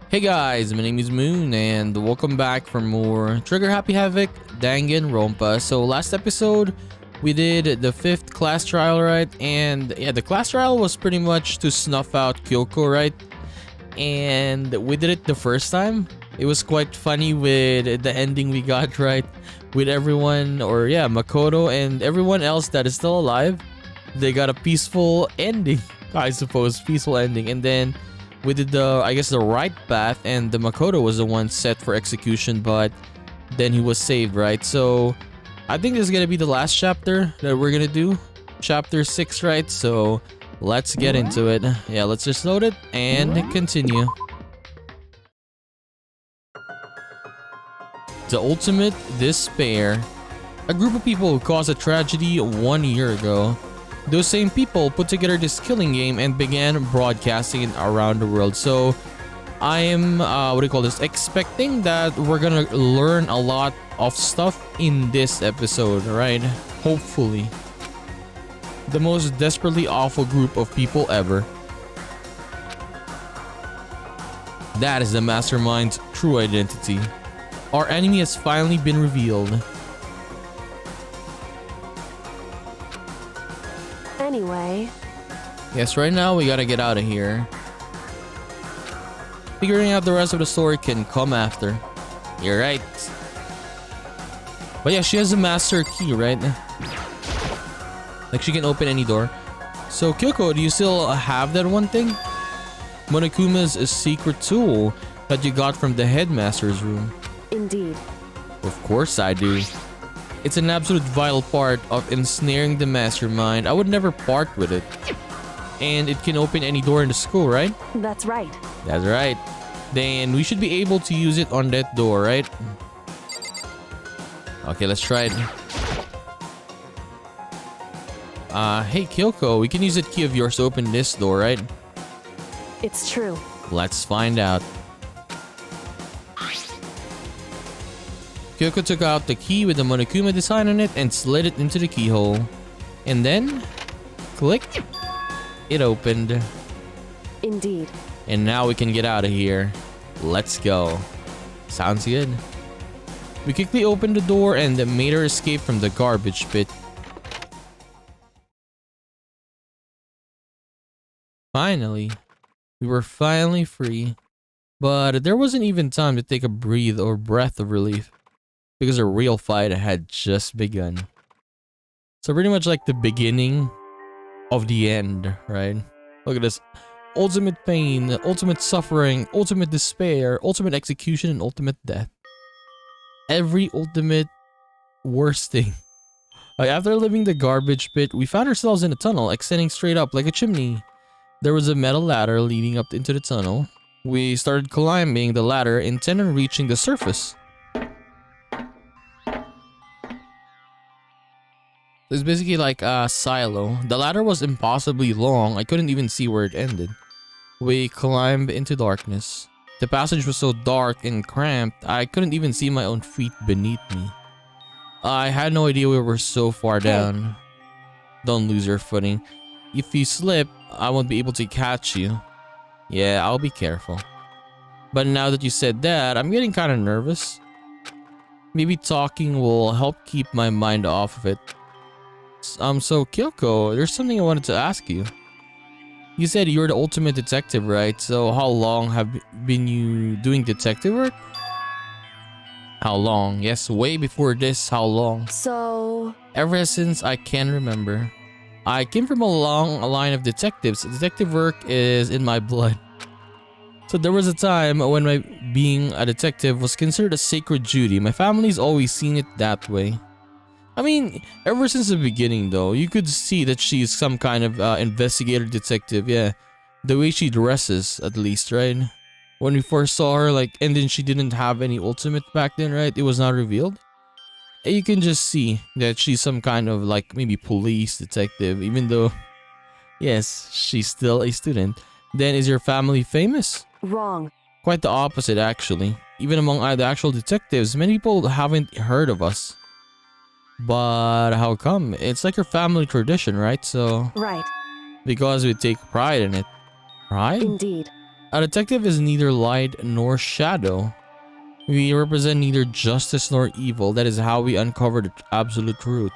Hey guys, my name is Moon and welcome back for more Trigger Happy Havoc Danganronpa. So last episode we did the 5th class trial, right? And yeah, the class trial was pretty much to snuff out Kyoko, right? And we did it the first time. It was quite funny with the ending we got, right? With everyone, or yeah, Makoto and everyone else that is still alive. They got a peaceful ending, I suppose, peaceful ending. And then we did I guess the right path, and the Makoto was the one set for execution, but then he was saved, right? So I think this is gonna be the last chapter that we're gonna do, chapter 6, right? So let's get into it. Yeah, let's just load it and continue. The ultimate despair. A group of people who caused a tragedy 1 year ago. Those same people put together this killing game and began broadcasting it around the world. So I am, what do you call this, expecting that we're gonna learn a lot of stuff in this episode, right? Hopefully. The most desperately awful group of people ever. That is the mastermind's true identity. Our enemy has finally been revealed. Anyway. Yes, right now we gotta get out of here. Figuring out the rest of the story can come after. You're right. But yeah, she has a master key, right? Like she can open any door. So Kyoko, do you still have that one thing? Monokuma's a secret tool that you got from the headmaster's room. Indeed. Of course I do. It's an absolute vital part of ensnaring the mastermind. I would never part with it. And it can open any door in the school, right? That's right. That's right. Then we should be able to use it on that door, right? Okay, let's try it. Hey Kyoko, we can use that key of yours to open this door, right? It's true. Let's find out. Kyoko took out the key with the Monokuma design on it and slid it into the keyhole. And then, click, it opened. Indeed. And now we can get out of here. Let's go. Sounds good. We quickly opened the door and made our escape from the garbage pit. Finally. We were finally free. But there wasn't even time to take a breath of relief. Because a real fight had just begun. So pretty much like the beginning of the end, right? Look at this. Ultimate pain, ultimate suffering, ultimate despair, ultimate execution, and ultimate death. Every ultimate worst thing. Like after leaving the garbage pit, we found ourselves in a tunnel extending straight up like a chimney. There was a metal ladder leading up into the tunnel. We started climbing the ladder, intent on reaching the surface. It's basically like a silo. The ladder was impossibly long. I couldn't even see where it ended. We climbed into darkness. The passage was so dark and cramped, I couldn't even see my own feet beneath me. I had no idea we were so far down. Don't lose your footing. If you slip, I won't be able to catch you. Yeah, I'll be careful. But now that you said that, I'm getting kind of nervous. Maybe talking will help keep my mind off of it. So Kyoko, there's something I wanted to ask you. You said you're the ultimate detective, right? So how long have been you doing detective work? How long? Yes, way before this, how long? So... Ever since I can remember. I came from a long line of detectives. Detective work is in my blood. So there was a time when being a detective was considered a sacred duty. My family's always seen it that way. I mean, ever since the beginning though, you could see that she's some kind of investigator detective, yeah. The way she dresses, at least, right? When we first saw her, like, and then she didn't have any ultimate back then, right? It was not revealed. And you can just see that she's some kind of, like, maybe police detective, even though, yes, she's still a student. Then is your family famous? Wrong. Quite the opposite, actually. Even among the actual detectives, many people haven't heard of us. But how come? It's like your family tradition, right? So... Right. Because we take pride in it. Pride? Indeed. A detective is neither light nor shadow. We represent neither justice nor evil. That is how we uncover the absolute truth.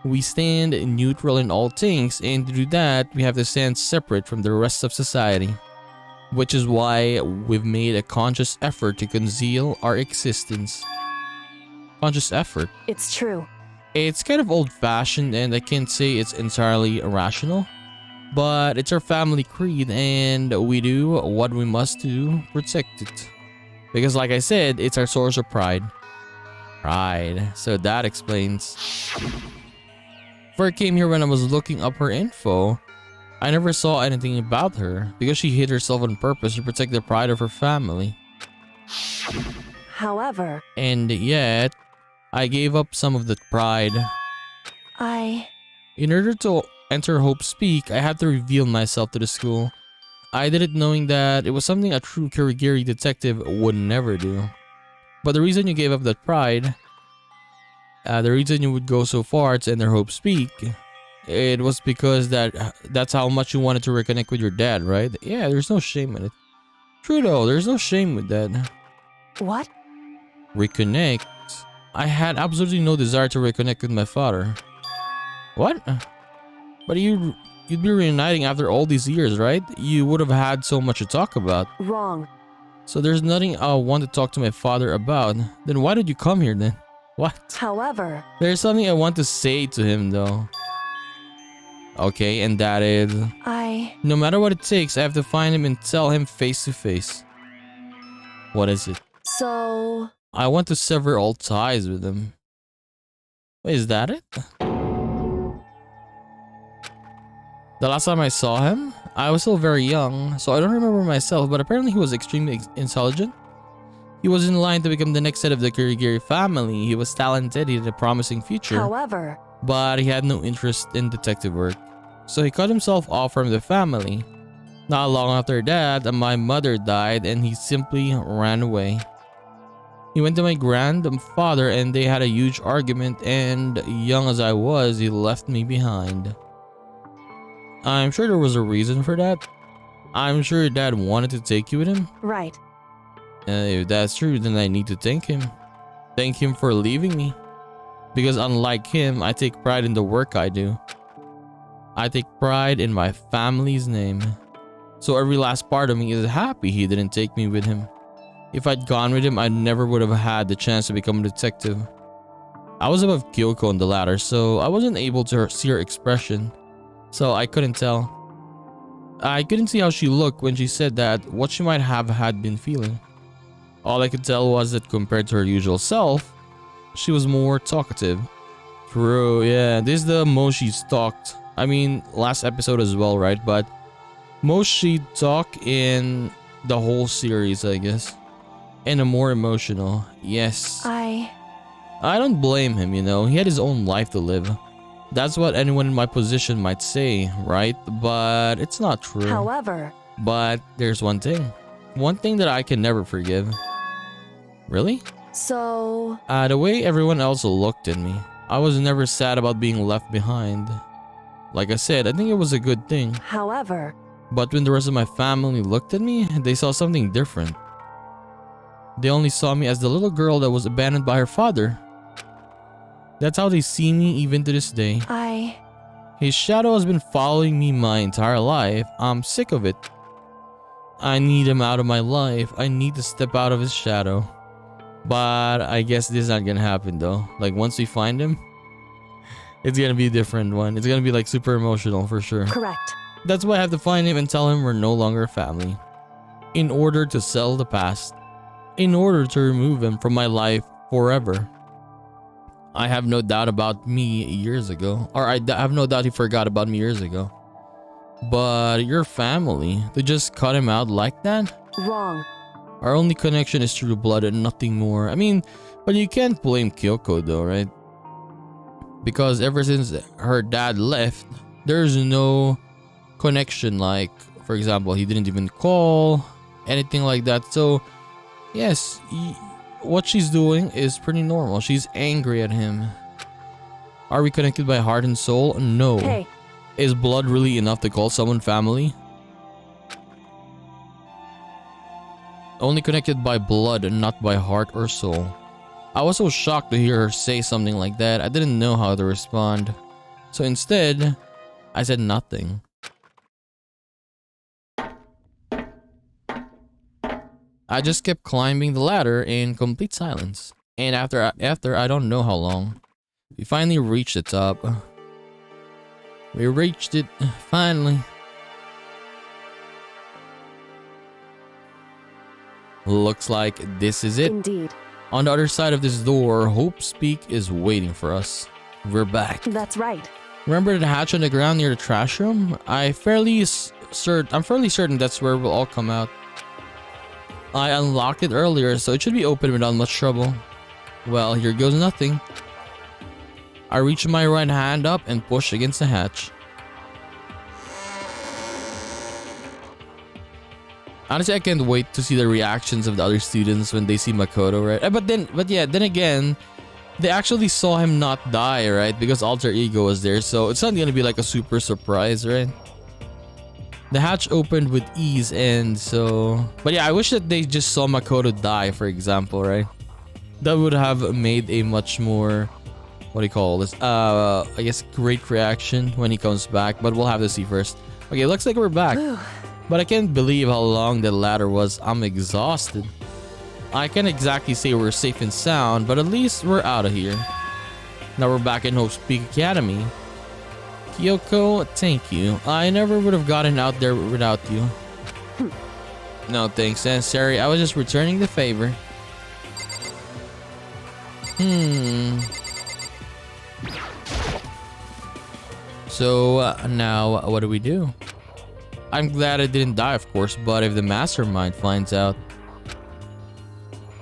We stand neutral in all things, and to do that, we have to stand separate from the rest of society. Which is why we've made a conscious effort to conceal our existence. Conscious effort. It's true. It's kind of old-fashioned, and I can't say it's entirely irrational. But it's our family creed, and we do what we must to protect it. Because like I said, it's our source of pride. Pride. So that explains. Before I came here, when I was looking up her info, I never saw anything about her because she hid herself on purpose to protect the pride of her family. However, And yet, I gave up some of that pride. In order to enter Hope's Peak, I had to reveal myself to the school. I did it knowing that it was something a true Kirigiri detective would never do. But the reason you gave up that pride, the reason you would go so far to enter Hope's Peak, it was because that's how much you wanted to reconnect with your dad, right? Yeah, there's no shame in it. True though, there's no shame with that. what? Reconnect? I had absolutely no desire to reconnect with my father. What? But you'd be reuniting after all these years, right? You would have had so much to talk about. Wrong. So there's nothing I want to talk to my father about. Then why did you come here then? What? However, There's something I want to say to him though. Okay, and that is... no matter what it takes, I have to find him and tell him face to face. What is it? So... I want to sever all ties with him. Wait, is that it? The last time I saw him, I was still very young, so I don't remember myself, but apparently he was extremely intelligent. He was in line to become the next head of the Kirigiri family. He was talented, he had a promising future. However, But he had no interest in detective work. So he cut himself off from the family. Not long after that, my mother died and he simply ran away. He went to my grandfather and they had a huge argument, and young as I was, he left me behind. I'm sure there was a reason for that. I'm sure dad wanted to take you with him. right. If that's true, then I need to thank him. Thank him for leaving me. Because unlike him, I take pride in the work I do. I take pride in my family's name. So every last part of me is happy he didn't take me with him. If I'd gone with him, I never would have had the chance to become a detective. I was above Kyoko on the ladder, so I wasn't able to see her expression. So I couldn't tell. I couldn't see how she looked when she said that, what she might have had been feeling. All I could tell was that compared to her usual self, she was more talkative. True, yeah, this is the most she's talked. I mean, last episode as well, right? But most she talked in the whole series, I guess. And a more emotional, yes. I don't blame him, you know, he had his own life to live. That's what anyone in my position might say, right? But it's not true. However, But there's one thing that I can never forgive. Really? so... The way everyone else looked at me. I was never sad about being left behind. Like I said, I think it was a good thing. However, But when the rest of my family looked at me, they saw something different. They only saw me as the little girl that was abandoned by her father. That's how they see me even to this day. His shadow has been following me my entire life. I'm sick of it. I need him out of my life. I need to step out of his shadow. But I guess this is not gonna happen though. Like once we find him, it's gonna be a different one. It's gonna be like super emotional for sure. correct. That's why I have to find him and tell him we're no longer a family. In order to settle the past. In order to remove him from my life forever. I have no doubt about me years ago. Or I have no doubt he forgot about me years ago. But your family, to just cut him out like that? Wrong. Our only connection is through blood and nothing more. I mean, but you can't blame Kyoko though, right? Because ever since her dad left, there's no connection. Like, for example, he didn't even call, anything like that. So, yes, what she's doing is pretty normal. She's angry at him. Are we connected by heart and soul? No. Hey, Is blood really enough to call someone family? only connected by blood and not by heart or soul. I was so shocked to hear her say something like that. I didn't know how to respond. So instead, I said nothing. I just kept climbing the ladder in complete silence. And after I don't know how long, we finally reached the top. We reached it, finally. Looks like this is it. Indeed. On the other side of this door, Hope's Peak is waiting for us. We're back. That's right. Remember the hatch on the ground near the trash room? I'm fairly certain that's where we'll all come out. I unlocked it earlier, so it should be open without much trouble. Well, here goes nothing. I reach my right hand up and push against the hatch. Honestly, I can't wait to see the reactions of the other students when they see Makoto, right? Then again, they actually saw him not die, right? Because Alter Ego was there, so it's not gonna be like a super surprise, right? The hatch opened with ease, and so... But yeah, I wish that they just saw Makoto die, for example, right? That would have made a much more... What do you call this? I guess great reaction when he comes back, but we'll have to see first. Okay, looks like we're back. But I can't believe how long the ladder was. I'm exhausted. I can't exactly say we're safe and sound, but at least we're out of here. Now we're back in Hope's Peak Academy. Kyoko, thank you. I never would have gotten out there without you. No thanks, sorry. I was just returning the favor. So now what do we do? I'm glad I didn't die, of course, but if the mastermind finds out,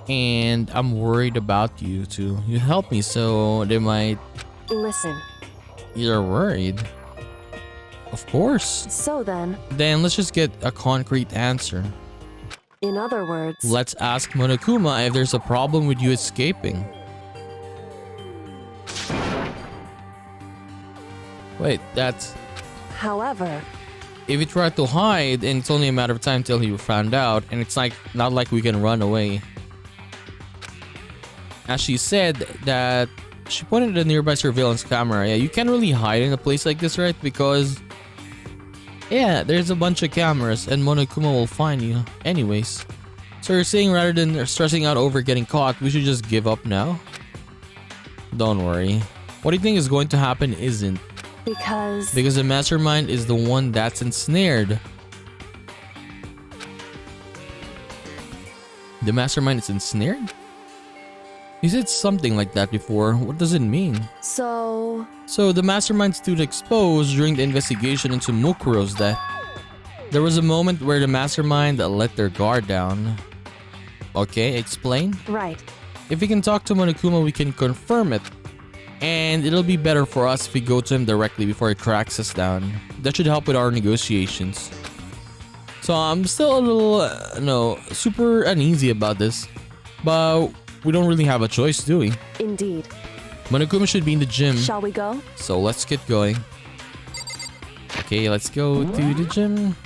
and I'm worried about you too. You help me, so they might... Listen. You're worried? Of course. So then... Then let's just get a concrete answer. In other words... Let's ask Monokuma if there's a problem with you escaping. Wait, that's... However... If we try to hide, and it's only a matter of time till he found out, and it's like not like we can run away. As she said that she pointed at a nearby surveillance camera. Yeah, you can't really hide in a place like this, right? Because yeah, there's a bunch of cameras and Monokuma will find you anyways. So you're saying rather than stressing out over getting caught, we should just give up now? Don't worry. What do you think is going to happen isn't. Because the mastermind is the one that's ensnared. The mastermind is ensnared? You said something like that before. What does it mean? So the mastermind stood exposed during the investigation into Mukuro's death. There was a moment where the mastermind let their guard down. Okay, explain? Right. If we can talk to Monokuma, we can confirm it. And it'll be better for us if we go to him directly before he tracks us down. That should help with our negotiations. So I'm still a little, super uneasy about this. But we don't really have a choice, do we? Indeed. Monokuma should be in the gym. Shall we go? So let's get going. Okay, let's go to the gym.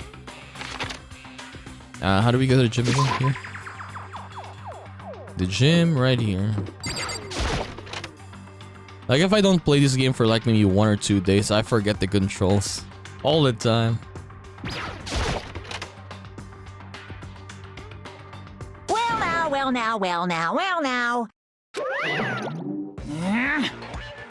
How do we go to the gym again? Here. The gym right here. Like if I don't play this game for like maybe 1 or 2 days, I forget the controls all the time. Well now.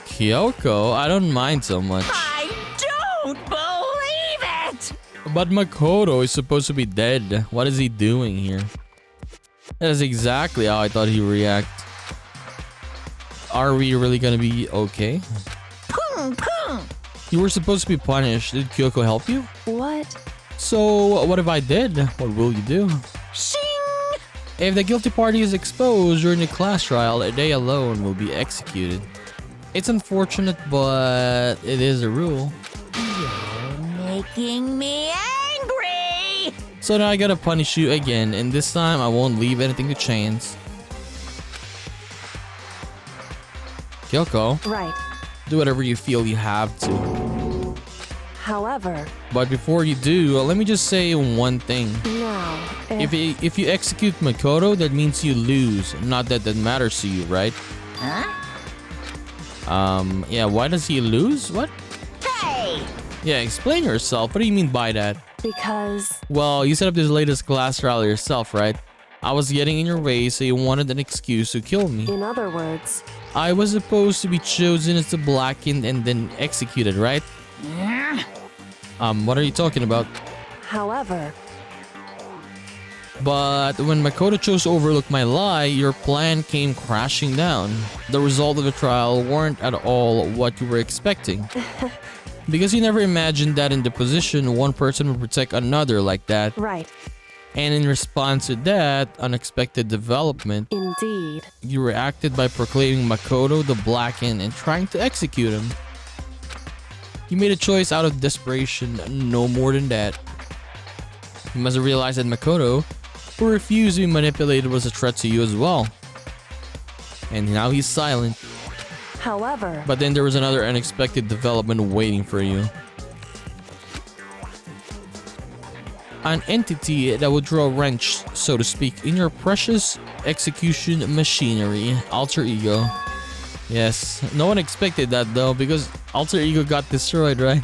Kyoko, I don't mind so much. I don't believe it! But Makoto is supposed to be dead. What is he doing here? That is exactly how I thought he'd react. Are we really gonna be okay? You were supposed to be punished. Did Kyoko help you? What? So, what if I did? What will you do? Shing! If the guilty party is exposed during the class trial, they alone will be executed. It's unfortunate, but it is a rule. You're making me angry! So now I gotta punish you again, and this time I won't leave anything to chance. Kyoko. Right. Do whatever you feel you have to. However, But before you do, let me just say one thing. now, If you execute Makoto, that means you lose. Not that that matters to you, right? Huh? Yeah, why does he lose? What? Hey! Yeah, explain yourself. What do you mean by that? because Well, you set up this latest class trial yourself, right? I was getting in your way, so you wanted an excuse to kill me. in other words, I was supposed to be chosen as the blackened and then executed, right? What are you talking about? however, But when Makoto chose to overlook my lie, your plan came crashing down. The result of the trial weren't at all what you were expecting. Because you never imagined that in the position, one person would protect another like that. right, And in response to that unexpected development, indeed. you reacted by proclaiming Makoto the Blackened and trying to execute him. You made a choice out of desperation, no more than that. You must have realized that Makoto, who refused to be manipulated, was a threat to you as well. And now he's silent. However, But then there was another unexpected development waiting for you. An entity that would throw a wrench, so to speak, in your precious execution machinery, Alter Ego. Yes, no one expected that though, because Alter Ego got destroyed, right?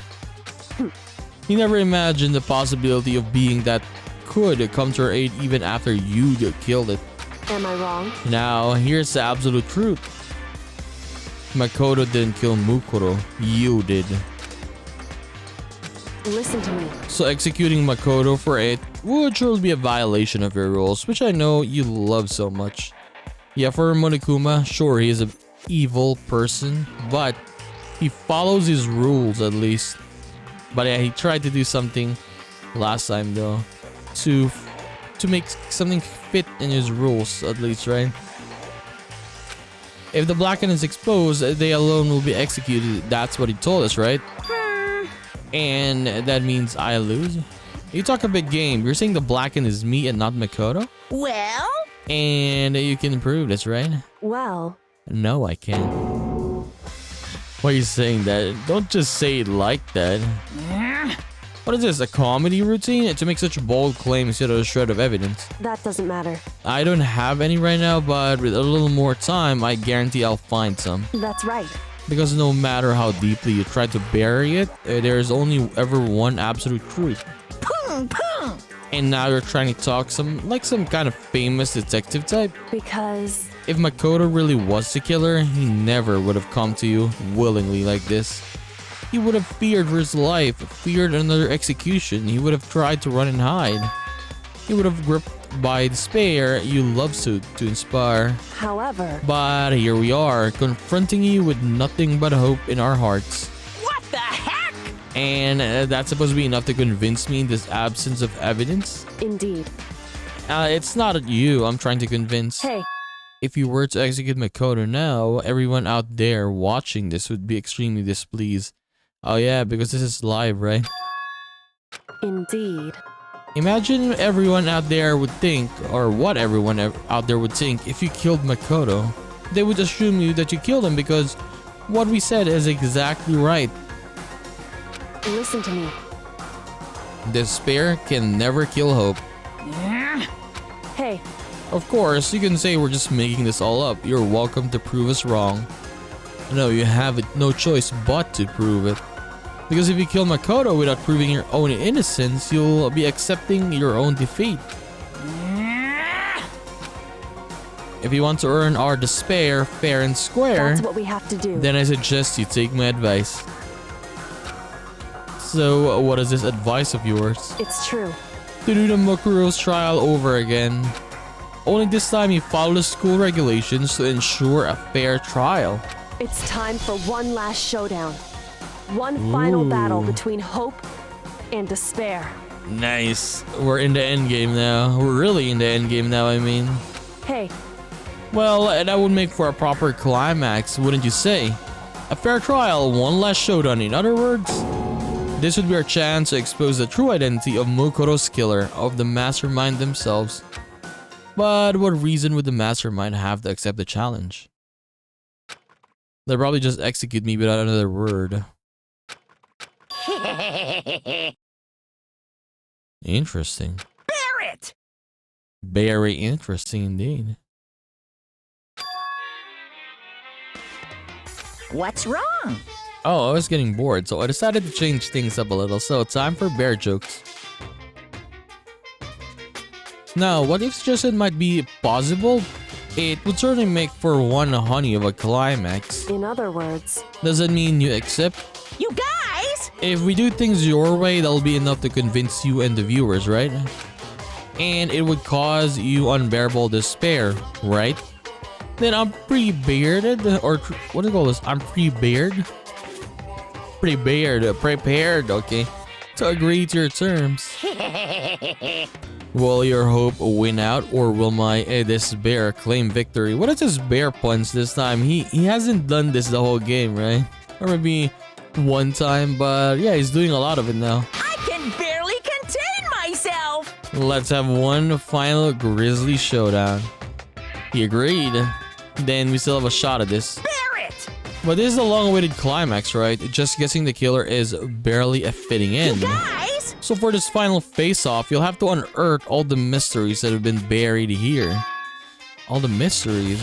You never imagined the possibility of being that could come to your aid even after you killed it. am I wrong? Now, here's the absolute truth. Makoto didn't kill Mukuro, you did. Listen to me. So executing Makoto for it would surely be a violation of your rules, which I know you love so much. Yeah, for Monokuma, sure, he is an evil person, but he follows his rules at least. But yeah, he tried to do something last time though, to make something fit in his rules at least, right? If the Blackened is exposed, they alone will be executed. That's what he told us, right? And that means I lose? You talk a big game. You're saying the Blackened is me and not Makoto? Well? And you can prove this, right? Well, No, I can't. Why are you saying that? Don't just say it like that. What is this, a comedy routine? To make such a bold claim instead of a shred of evidence. that doesn't matter. I don't have any right now, but with a little more time, I guarantee I'll find some. That's right. Because no matter how deeply you try to bury it, there is only ever one absolute truth. Boom, boom! And now you're trying to talk some kind of famous detective type. Because If Makoto really was the killer, he never would have come to you willingly like this. He would have feared for his life, feared another execution. He would have tried to run and hide. He would have gripped by despair you love so to inspire. however, But here we are, confronting you with nothing but hope in our hearts. What the heck? And that's supposed to be enough to convince me in this absence of evidence? indeed. It's not you I'm trying to convince. Hey, If you were to execute Makoto now, everyone out there watching this would be extremely displeased. Oh yeah, because this is live, right? indeed. Imagine everyone out there would think, or what everyone out there would think, if you killed Makoto. They would assume that you killed him because what we said is exactly right. Listen to me. Despair can never kill hope. Hey, Of course, you can say we're just making this all up. You're welcome to prove us wrong. No, you have no choice but to prove it. Because if you kill Makoto without proving your own innocence, you'll be accepting your own defeat. If you want to earn our despair fair and square, that's what we have to do. then I suggest you take my advice. So, what is this advice of yours? It's true. To do the Mokuro's trial over again. Only this time you follow the school regulations to ensure a fair trial. It's time for one last showdown. One final battle between hope and despair. Nice. We're in the end game now. We're really in the end game now, I mean. Hey, Well, that would make for a proper climax, wouldn't you say? A fair trial, one last showdown. In other words, this would be our chance to expose the true identity of Mokuro's killer, of the mastermind themselves. But what reason would the mastermind have to accept the challenge? They'll probably just execute me without another word. Interesting. Bear it! Very interesting indeed. What's wrong? Oh, I was getting bored, so I decided to change things up a little. So, time for bear jokes. Now, what if suggested might be possible? It would certainly make for one honey of a climax. In other words, Does that mean you accept? You guys! If we do things your way, that'll be enough to convince you and the viewers, right? And it would cause you unbearable despair, right? Then I'm pre-bearded, or what do you call this? I'm pre-beard? Prepared, okay, to agree to your terms. Will your hope win out, or will my despair claim victory? What is this bear punch this time? He hasn't done this the whole game, right? Or maybe one time, but yeah, he's doing a lot of it now. I can barely contain myself! Let's have one final grisly showdown. He agreed. Then we still have a shot at this. Bear it! But this is a long-awaited climax, right? Just guessing the killer is barely a fitting in. You guys! So for this final face-off, you'll have to unearth all the mysteries that have been buried here. All the mysteries.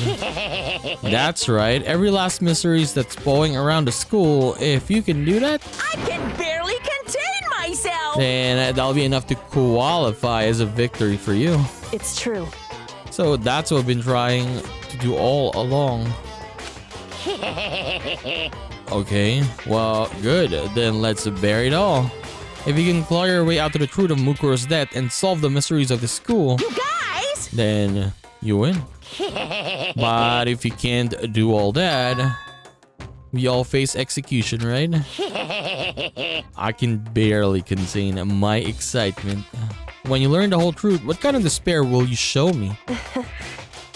That's right. Every last mysteries that's going around the school. If you can do that, I can barely contain myself! then that'll be enough to qualify as a victory for you. it's true. So that's what I've been trying to do all along. Okay, well, good. Then let's bury it all. If you can claw your way out to the truth of Mukuro's death and solve the mysteries of the school, You guys! then you win. But if you can't do all that, we all face execution, right? I can barely contain my excitement. When you learn the whole truth, what kind of despair will you show me?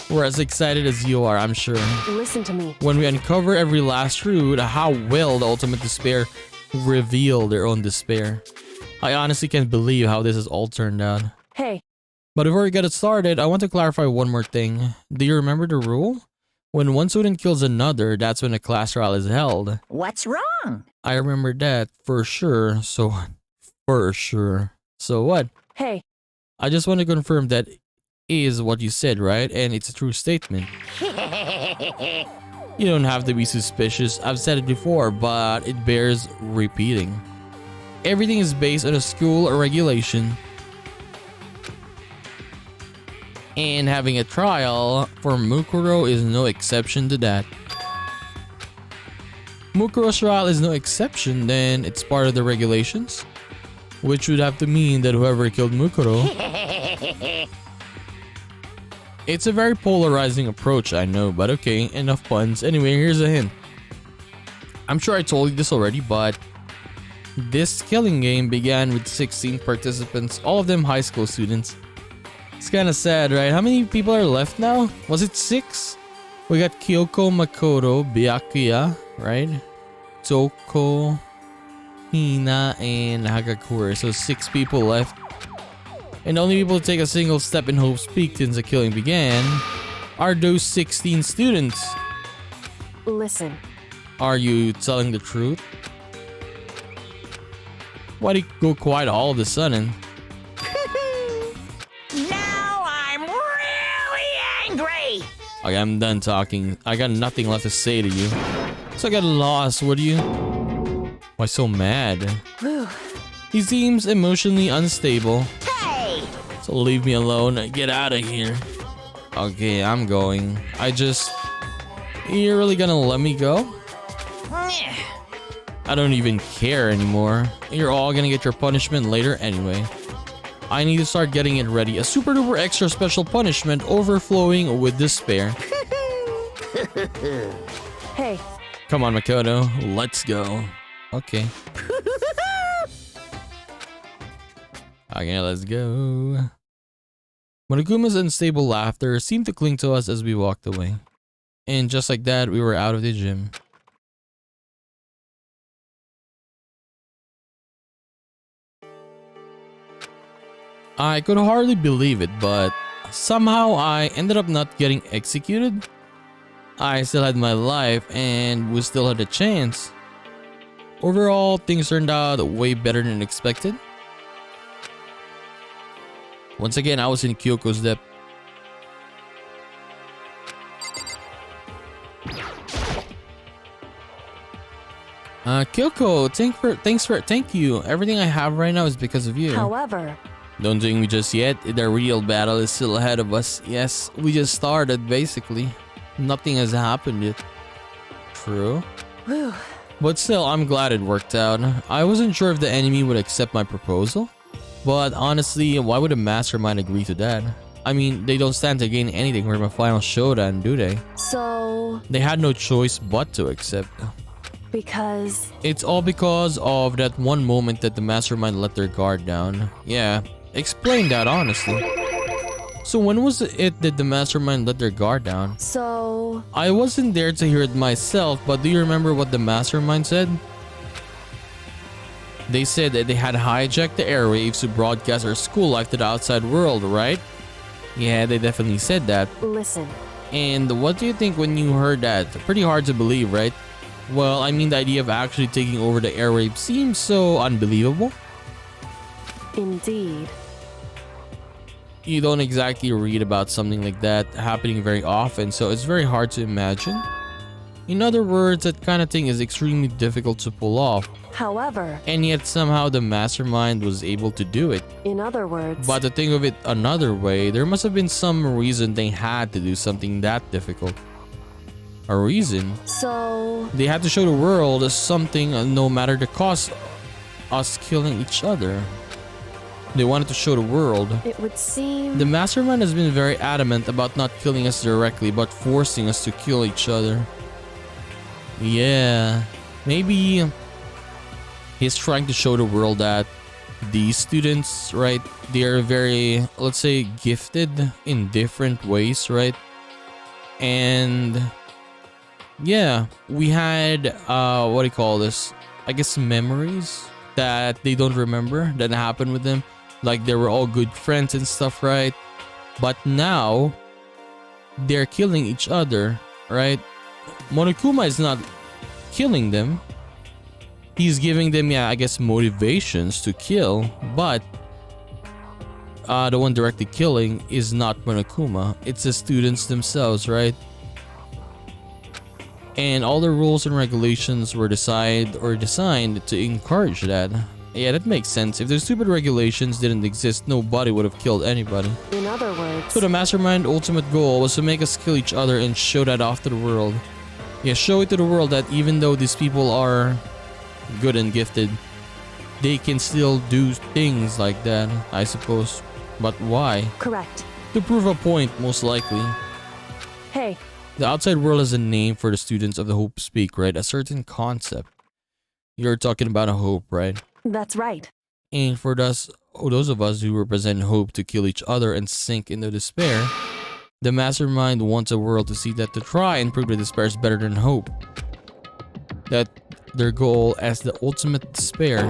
We're as excited as you are, I'm sure. Listen to me. When we uncover every last truth, how will the ultimate despair reveal their own despair? I honestly can't believe how this has all turned out. Hey, But before we get it started, I want to clarify one more thing. Do you remember the rule? When one student kills another, that's when a class trial is held. What's wrong? I remember that for sure, so what? hey, I just want to confirm that is what you said, right? And it's a true statement. You don't have to be suspicious. I've said it before, but it bears repeating. Everything is based on a school regulation. And having a trial for Mukuro is no exception to that. Mukuro's trial is no exception, then it's part of the regulations. Which would have to mean that whoever killed Mukuro... It's a very polarizing approach, I know, but okay, enough puns. Anyway, here's a hint. I'm sure I told you this already, but this killing game began with 16 participants, all of them high school students. It's kind of sad, right? How many people are left now? Was it 6? We got Kyoko, Makoto, Byakuya, right? Toko, Hina, and Hagakure. So 6 people left. And the only people to take a single step in Hope's Peak since the killing began are those 16 students. listen. Are you telling the truth? Why'd he go quiet all of a sudden? Now I'm really angry! Okay, I'm done talking. I got nothing left to say to you. So I got lost, would you? Why so mad? Whew. He seems emotionally unstable. Hey! So leave me alone. Get out of here. Okay, I'm going. You're really gonna let me go? I don't even care anymore. You're all gonna get your punishment later anyway. I need to start getting it ready. A super duper extra special punishment overflowing with despair. Hey, Come on, Makoto. Let's go. Okay. Okay, let's go. Monoguma's unstable laughter seemed to cling to us as we walked away. And just like that, we were out of the gym. I could hardly believe it, but somehow I ended up not getting executed. I still had my life and we still had a chance. Overall, things turned out way better than expected. Once again, I was in Kyoko's depth. Kyoko, thank you. Everything I have right now is because of you. However, Don't think me just yet. The real battle is still ahead of us. Yes, we just started basically. Nothing has happened yet. True. whew, But still, I'm glad it worked out. I wasn't sure if the enemy would accept my proposal. But honestly, why would a mastermind agree to that? I mean, they don't stand to gain anything from a final showdown, do they? so They had no choice but to accept. because It's all because of that one moment that the mastermind let their guard down. Yeah, explain that honestly. So when was it that the mastermind let their guard down? so I wasn't there to hear it myself, but do you remember what the mastermind said? They said that they had hijacked the airwaves to broadcast our school life to the outside world, right? Yeah, they definitely said that. listen, And what do you think when you heard that? Pretty hard to believe, right? Well, I mean, the idea of actually taking over the airwaves seems so unbelievable. indeed. You don't exactly read about something like that happening very often, so it's very hard to imagine. In other words, that kind of thing is extremely difficult to pull off, However, and yet somehow the mastermind was able to do it. in other words, But to think of it another way, there must have been some reason they had to do something that difficult. A reason? so They had to show the world something no matter the cost, us killing each other. They wanted to show the world. it would seem The mastermind has been very adamant about not killing us directly, but forcing us to kill each other. Yeah, maybe he's trying to show the world that these students, right, they are very, let's say, gifted in different ways, right? And yeah, we had, what do you call this? I guess memories that they don't remember that happened with them. Like they were all good friends and stuff, right? But now they're killing each other, right? Monokuma is not killing them. He's giving them, yeah, I guess motivations to kill, but the one directly killing is not Monokuma. It's the students themselves, right? And all the rules and regulations were designed to encourage that. Yeah, that makes sense. If the stupid regulations didn't exist, nobody would have killed anybody. in other words, So the mastermind's ultimate goal was to make us kill each other and show that off to the world. Yeah, show it to the world that even though these people are good and gifted, they can still do things like that, I suppose. But why? correct. To prove a point, most likely. Hey, The outside world is a name for the students of the Hope Speak, right? A certain concept. You're talking about a hope, right? that's right. And for those of us who represent hope to kill each other and sink into despair, the mastermind wants a world to see that to try and prove that despair is better than hope. That their goal as the ultimate despair.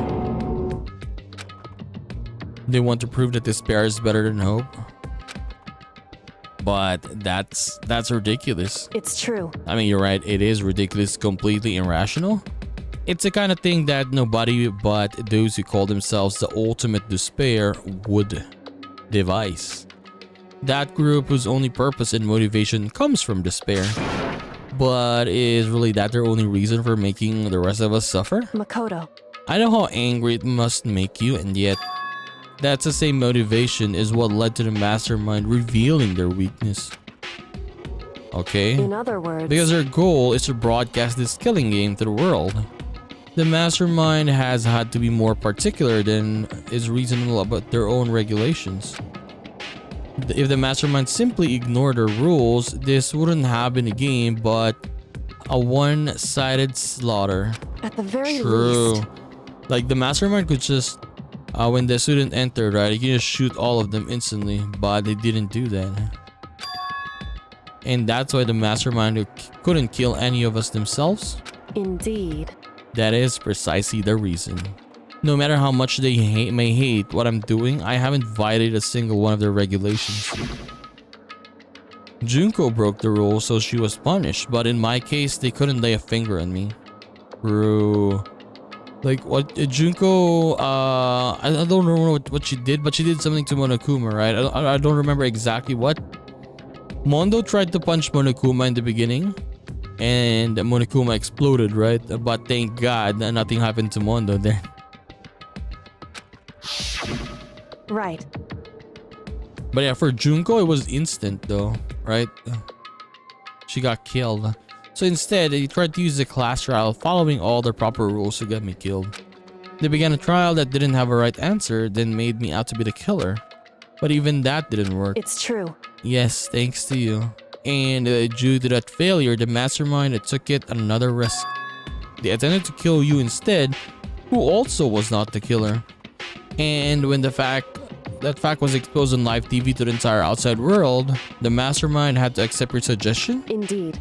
They want to prove that despair is better than hope. But that's ridiculous. It's true. I mean, you're right, it is ridiculous, completely irrational. It's the kind of thing that nobody but those who call themselves the ultimate despair would devise. That group whose only purpose and motivation comes from despair. But is really that their only reason for making the rest of us suffer? Makoto, I know how angry it must make you, and yet that's the same motivation is what led to the mastermind revealing their weakness. Okay? in other words, Because their goal is to broadcast this killing game to the world. The mastermind has had to be more particular than is reasonable about their own regulations. If the mastermind simply ignored their rules, this wouldn't have been a game but a one-sided slaughter. at the very True. least, Like the mastermind could just, when the student entered, right, you can just shoot all of them instantly, but they didn't do that. And that's why the mastermind couldn't kill any of us themselves. indeed. That is precisely the reason. No matter how much they may hate what I'm doing, I haven't violated a single one of their regulations. Junko broke the rules, so she was punished, but in my case, they couldn't lay a finger on me. True. Like what Junko, I don't remember what she did, but she did something to Monokuma, right? I don't remember exactly what. Mondo tried to punch Monokuma in the beginning, and Monokuma exploded, right? But thank God that nothing happened to Mondo there. Right. But yeah, for Junko, it was instant though, right? She got killed. So instead, they tried to use the class trial following all the proper rules to get me killed. They began a trial that didn't have a right answer, then made me out to be the killer. But even that didn't work. It's true. Yes, thanks to you. And due to that failure, the mastermind took it another risk. They attempted to kill you instead, who also was not the killer. And when that fact was exposed on live TV to the entire outside world, the mastermind had to accept your suggestion? Indeed.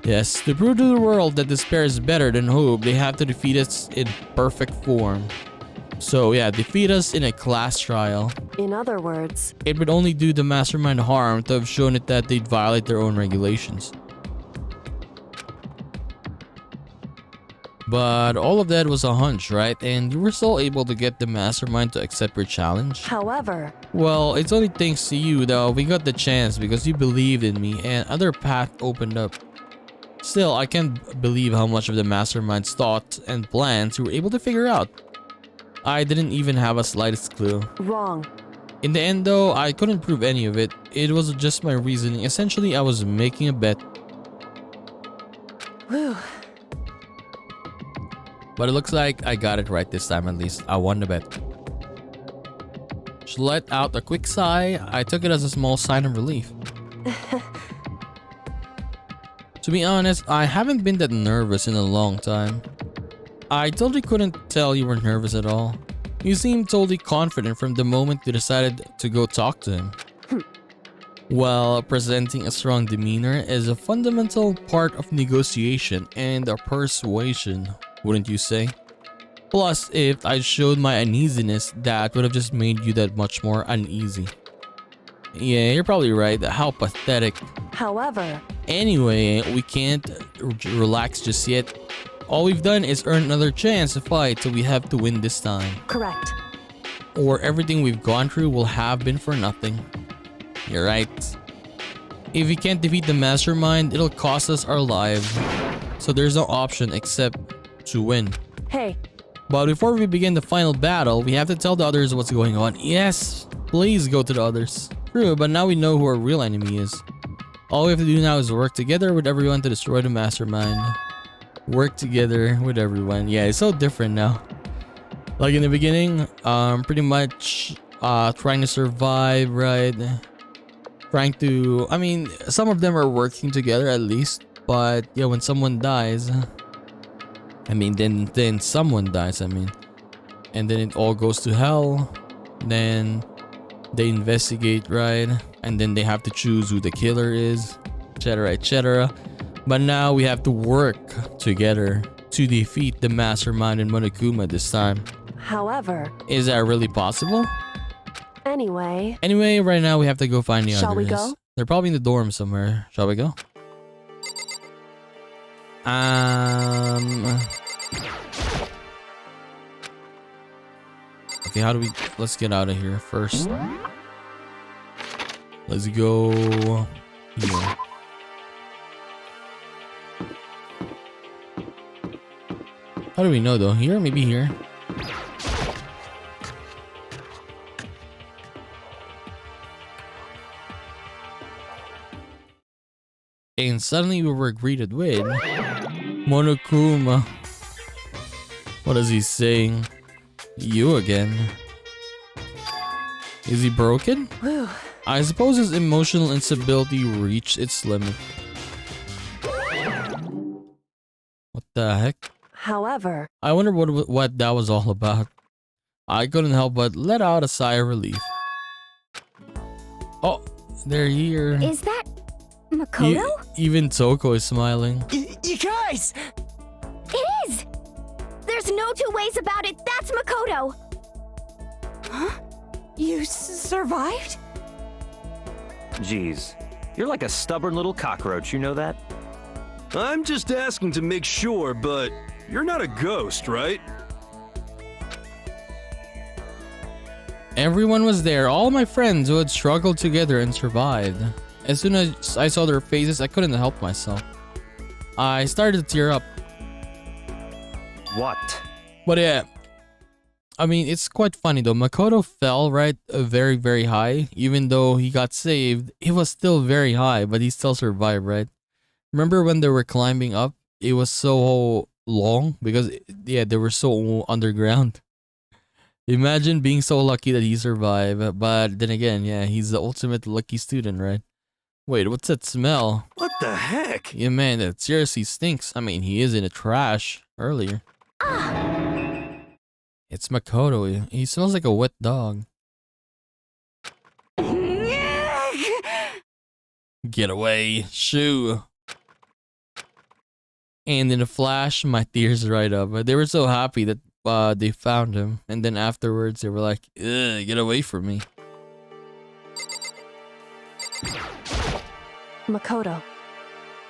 Yes, to prove to the world that despair is better than hope, they have to defeat us in perfect form. So yeah, defeat us in a class trial. In other words, It would only do the mastermind harm to have shown it that they'd violate their own regulations. But all of that was a hunch, right? And you were still able to get the mastermind to accept your challenge? however, Well, it's only thanks to you that we got the chance because you believed in me and other path opened up. Still, I can't believe how much of the mastermind's thoughts and plans you were able to figure out. I didn't even have a slightest clue. wrong. In the end though, I couldn't prove any of it. It was just my reasoning. Essentially, I was making a bet. Whew. But it looks like I got it right this time at least. I won the bet. She let out a quick sigh. I took it as a small sign of relief. To be honest, I haven't been that nervous in a long time. I totally couldn't tell you were nervous at all. You seemed totally confident from the moment you decided to go talk to him. Well, presenting a strong demeanor is a fundamental part of negotiation and a persuasion, wouldn't you say? Plus, if I showed my uneasiness, that would have just made you that much more uneasy. Yeah, you're probably right. How pathetic. However, Anyway, we can't relax just yet. All we've done is earn another chance to fight, so we have to win this time. correct. Or everything we've gone through will have been for nothing. You're right. If we can't defeat the mastermind, it'll cost us our lives. So there's no option except to win. Hey, But before we begin the final battle, we have to tell the others what's going on. Yes, please go to the others. True, but now we know who our real enemy is. All we have to do now is work together with everyone to destroy the mastermind. Work together with everyone. Yeah, it's so different now. Like in the beginning, pretty much trying to survive, right? Trying to, I mean, some of them are working together at least, but yeah, when someone dies, I mean, then someone dies, I mean, and then it all goes to hell. Then they investigate, right? And then they have to choose who the killer is, etc., etc. But now we have to work together to defeat the mastermind and Monokuma this time. however, Is that really possible? anyway, Anyway, right now we have to go find the Shall others. we go? They're probably in the dorm somewhere. Shall we go? Okay, how do we... Let's get out of here first. Let's go here. How do we know though? Here? Maybe here? And suddenly we were greeted with Monokuma. What is he saying? You again? Is he broken? whew, I suppose his emotional instability reached its limit. What the heck? however, I wonder what that was all about. I couldn't help but let out a sigh of relief. Oh, they're here. Is that Makoto? Even Toko is smiling. You guys! It is! There's no two ways about it. That's Makoto. Huh? You survived? Jeez, you're like a stubborn little cockroach, you know that? I'm just asking to make sure, but you're not a ghost, right? Everyone was there, all my friends who had struggled together and survived. As soon as I saw their faces, I couldn't help myself. I started to tear up. What? But yeah, I mean, it's quite funny though. Makoto fell, right, very, very high. Even though he got saved, it was still very high, but he still survived, right? Remember when they were climbing up? It was so long because, yeah, they were so underground. Imagine being so lucky that he survived. But then again, yeah, he's the ultimate lucky student, right? Wait, what's that smell? What the heck? Yeah, man, that seriously stinks. I mean, he is in the trash earlier. It's Makoto. He smells like a wet dog. Get away, shoo. And in a flash, my tears dried up. They were so happy that they found him. And then afterwards, they were like, ugh, get away from me. Makoto.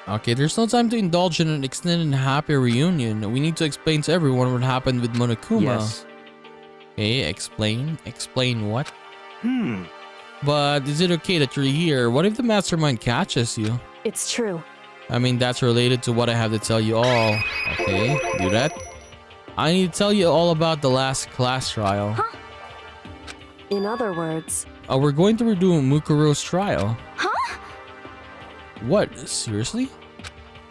Okay, there's no time to indulge in an extended happy reunion. We need to explain to everyone what happened with Monokuma. Yes. Okay, explain. Explain what? But is it okay that you're here? What if the mastermind catches you? It's true. I mean, that's related to what I have to tell you all. Okay, do that. I need to tell you all about the last class trial. Huh? In other words, We're going to redo Mukuro's trial. Huh? What? Seriously?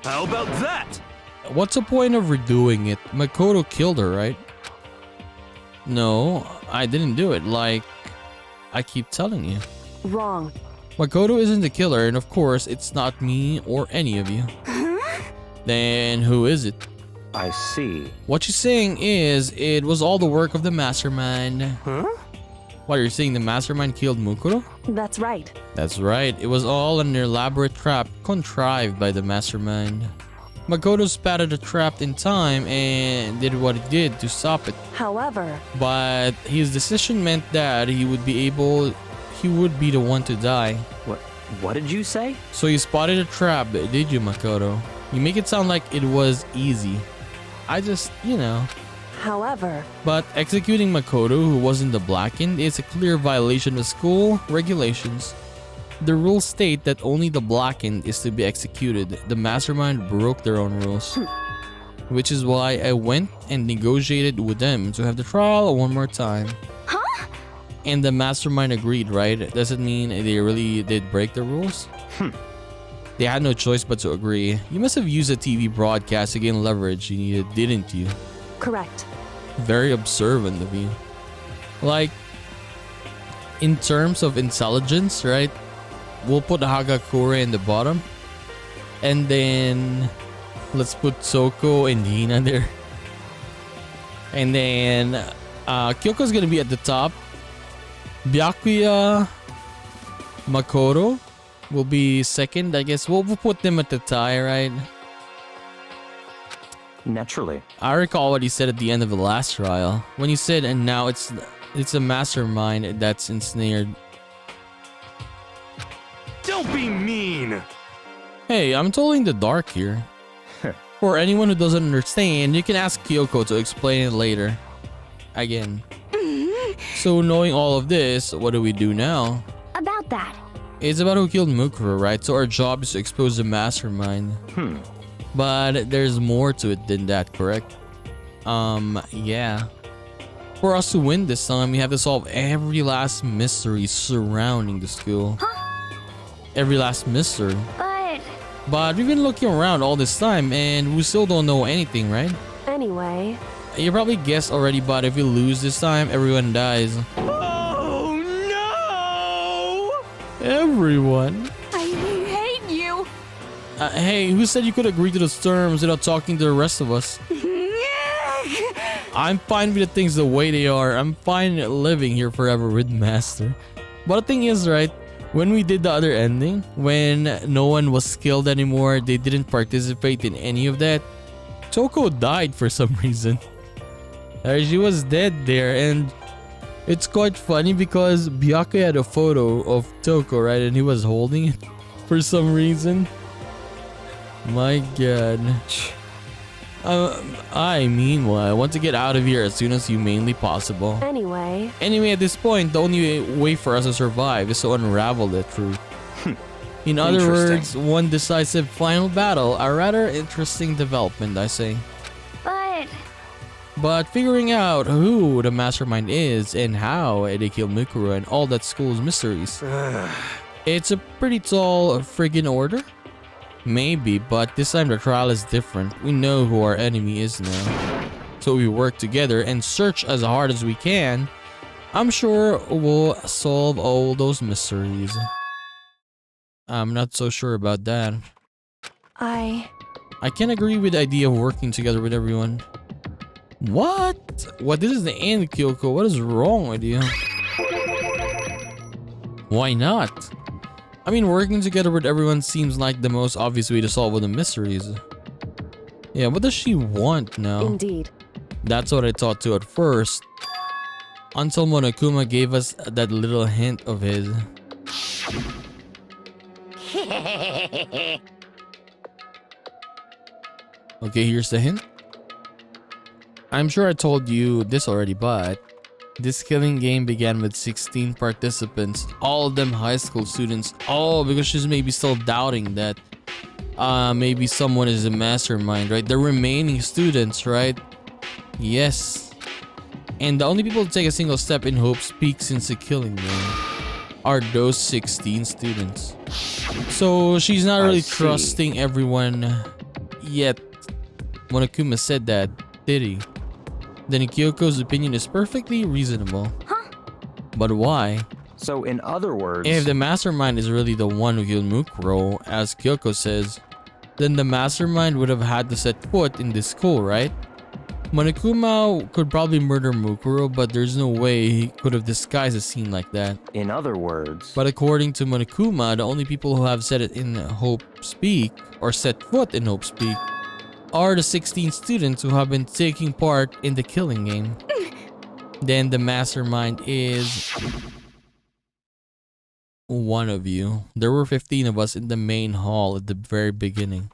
How about that? What's the point of redoing it? Makoto killed her, right? No, I didn't do it. Like, I keep telling you. wrong. Makoto isn't the killer, and of course, it's not me or any of you. Then who is it? I see. What she's saying is, it was all the work of the mastermind. Huh? What, you're saying the mastermind killed Mukuro? That's right. That's right, it was all an elaborate trap contrived by the mastermind. Makoto spotted the trap in time and did what it did to stop it. However, But his decision meant that he would be the one to die. What did you say? So you spotted a trap, did you, Makoto? You make it sound like it was easy. I just, however, But executing Makoto, who wasn't the blackened, is a clear violation of school regulations. The rules state that only the blackened is to be executed. The mastermind broke their own rules. Which is why I went and negotiated with them to have the trial one more time. Huh? And the mastermind agreed, right? Does it mean they really did break the rules? They had no choice but to agree. You must have used a TV broadcast to gain leverage you needed, didn't you? correct. Very observant of you. Like, in terms of intelligence, right? We'll put Hagakure in the bottom. And then let's put Soko and Hina there. And then Kyoko's gonna be at the top. Byakuya, Makoto will be second. I guess we'll put them at the tie, right? Naturally. I recall what he said at the end of the last trial. When he said, and now it's a mastermind that's ensnared. Don't be mean! Hey, I'm totally in the dark here. For anyone who doesn't understand, you can ask Kyoko to explain it later. Again. So knowing all of this, what do we do now? About that. It's about who killed Mukuro, right? So our job is to expose the mastermind. But there's more to it than that, correct? Yeah. For us to win this time, we have to solve every last mystery surrounding the school. Every last mystery. But we've been looking around all this time and we still don't know anything, right? Anyway, You probably guessed already, but if we lose this time, everyone dies. Oh no! Everyone? I hate you. Hey, who said you could agree to those terms without talking to the rest of us? I'm fine with the things the way they are. I'm fine living here forever with Master. But the thing is, right, when we did the other ending, when no one was killed anymore, they didn't participate in any of that, Toko died for some reason. She was dead there, and it's quite funny because Byakuya had a photo of Toko, right, and he was holding it for some reason. My god. Well, I want to get out of here as soon as humanly possible. Anyway, Anyway, at this point, the only way for us to survive is to unravel the truth. In other words, one decisive final battle, a rather interesting development, I say. But figuring out who the mastermind is and how they kill Mikuru and all that school's mysteries, it's a pretty tall friggin' order. Maybe, but this time the trial is different. We know who our enemy is now. So we work together and search as hard as we can. I'm sure we'll solve all those mysteries. I'm not so sure about that. I can't agree with the idea of working together with everyone. What? What? This is the end, Kyoko. What is wrong with you? Why not? I mean, working together with everyone seems like the most obvious way to solve all the mysteries. Yeah, what does she want now? Indeed. That's what I thought too at first. Until Monokuma gave us that little hint of his. Okay, here's the hint. I'm sure I told you this already, but this killing game began with 16 participants, all of them high school students. Oh, because she's maybe still doubting that maybe someone is a mastermind, right? The remaining students, right? Yes. And the only people to take a single step in Hope's Peak since the killing game are those 16 students. So she's not really trusting everyone yet. Monokuma said that, did he? Then Kyoko's opinion is perfectly reasonable. Huh? But why? So in other words... If the mastermind is really the one who killed Mukuro, as Kyoko says, then the mastermind would have had to set foot in this school, right? Monokuma could probably murder Mukuro, but there's no way he could have disguised a scene like that. In other words... But according to Monokuma, the only people who have said it in Hope's Peak, or set foot in Hope's Peak, are the 16 students who have been taking part in the killing game. Then the mastermind is one of you. There were 15 of us in the main hall at the very beginning.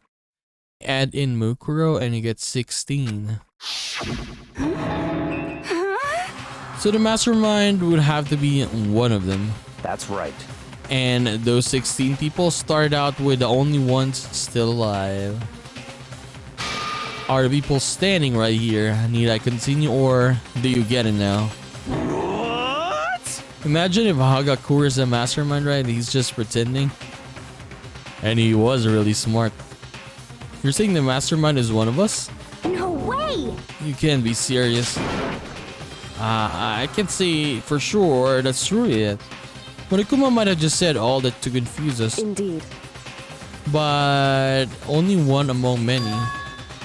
Add in Mukuro and you get 16. So the mastermind would have to be one of them. That's right. And those 16 people started out with the only ones still alive. Are the people standing right here? Need I continue or do you get it now? What? Imagine if Hagakure is a mastermind, right? He's just pretending. And he was really smart. You're saying the mastermind is one of us? No way! You can't be serious. I can't say for sure that's true yet. Monokuma might have just said all that to confuse us. Indeed. But only one among many.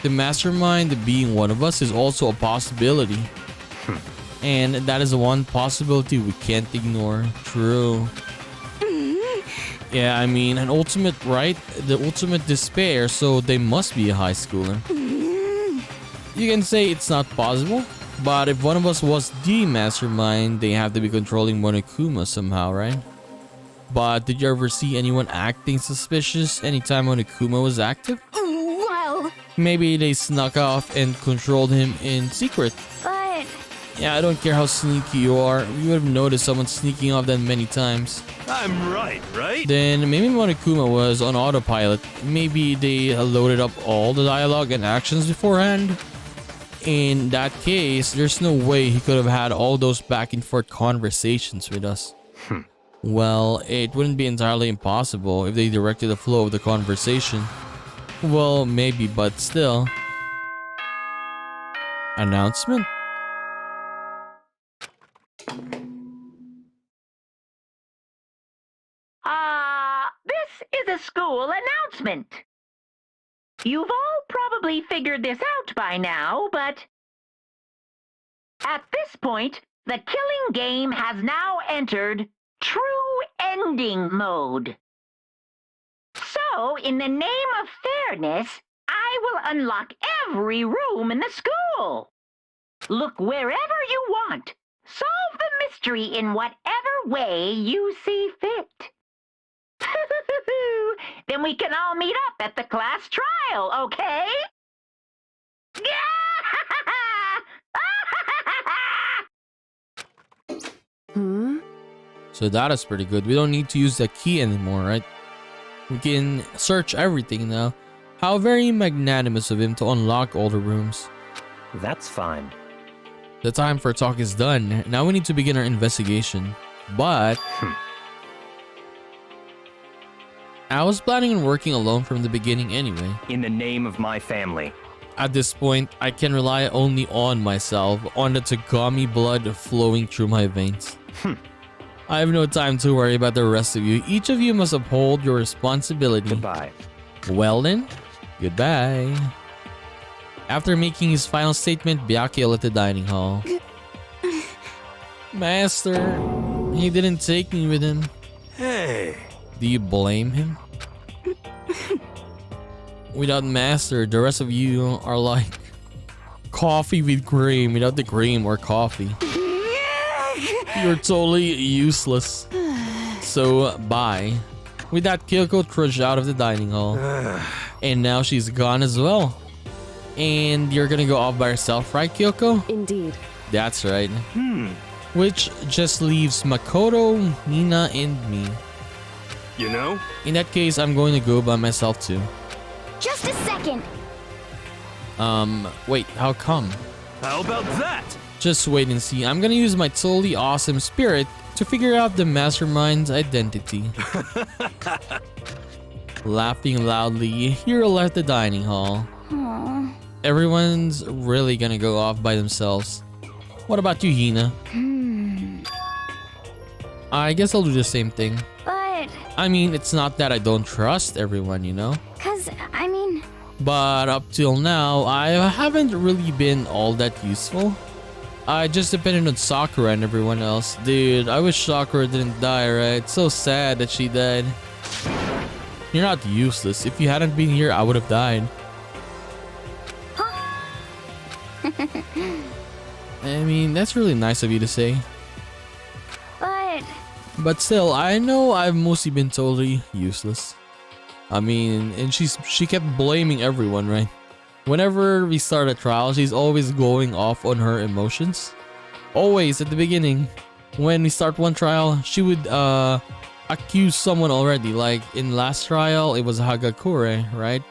The mastermind being one of us is also a possibility. And that is one possibility we can't ignore. True. Yeah, I mean, an ultimate right? The ultimate despair, so they must be a high schooler. You can say it's not possible, but if one of us was the mastermind, they have to be controlling Monokuma somehow, right? But did you ever see anyone acting suspicious anytime Monokuma was active? Well... Maybe they snuck off and controlled him in secret. But... Yeah, I don't care how sneaky you are. You would have noticed someone sneaking off that many times. I'm right? Then maybe Monokuma was on autopilot. Maybe they loaded up all the dialogue and actions beforehand. In that case, there's no way he could have had all those back and forth conversations with us. Well, it wouldn't be entirely impossible if they directed the flow of the conversation. Well, maybe, but still. Announcement? This is a school announcement. You've all probably figured this out by now, but at this point, the killing game has now entered true ending mode. So, in the name of fairness, I will unlock every room in the school. Look wherever you want. Solve the mystery in whatever way you see fit. Then we can all meet up at the class trial, okay? Hmm? So that is pretty good. We don't need to use the key anymore, right? We can search everything now. How very magnanimous of him to unlock all the rooms. That's fine. The time for talk is done. Now we need to begin our investigation. But I was planning on working alone from the beginning anyway. In the name of my family. At this point, I can rely only on myself, on the Tagami blood flowing through my veins. I have no time to worry about the rest of you. Each of you must uphold your responsibility. Goodbye. Well then, goodbye. After making his final statement, Byakuya left the dining hall. Master, he didn't take me with him. Hey. Do you blame him? Without Master, the rest of you are like coffee with cream without the cream or coffee. You're totally useless. So, bye. With that, Kyoko trudged out of the dining hall. And now she's gone as well. And you're gonna go off by yourself, right, Kyoko? Indeed. That's right. Which just leaves Makoto, Nina, and me. You know? In that case, I'm going to go by myself too. Just a second. Wait, how come? How about that? Just wait and see. I'm gonna use my totally awesome spirit to figure out the mastermind's identity. Laughing loudly, Hiro left the dining hall. Aww. Everyone's really gonna go off by themselves. What about you, Hina? I guess I'll do the same thing. But, I mean, it's not that I don't trust everyone, you know? I mean, But up till now, I haven't really been all that useful. I just depended on Sakura and everyone else. Dude, I wish Sakura didn't die, right? So sad that she died. You're not useless. If you hadn't been here, I would have died. I mean, that's really nice of you to say. But still, I know I've mostly been totally useless. I mean, and she kept blaming everyone, right? Whenever we start a trial, she's always going off on her emotions. Always at the beginning. When we start one trial, she would accuse someone already. Like in last trial, it was Hagakure, right?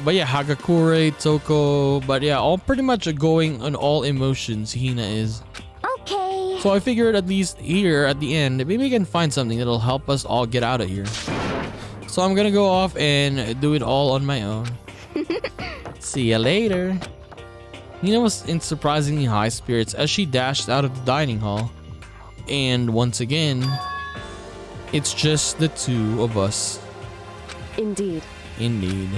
But yeah, Hagakure, Toko, but yeah, all pretty much going on all emotions, Hina is. okay. So I figured at least here at the end, maybe we can find something that'll help us all get out of here. So I'm gonna go off and do it all on my own. See ya later. Nina was in surprisingly high spirits as she dashed out of the dining hall. And once again, it's just the two of us. Indeed. Indeed.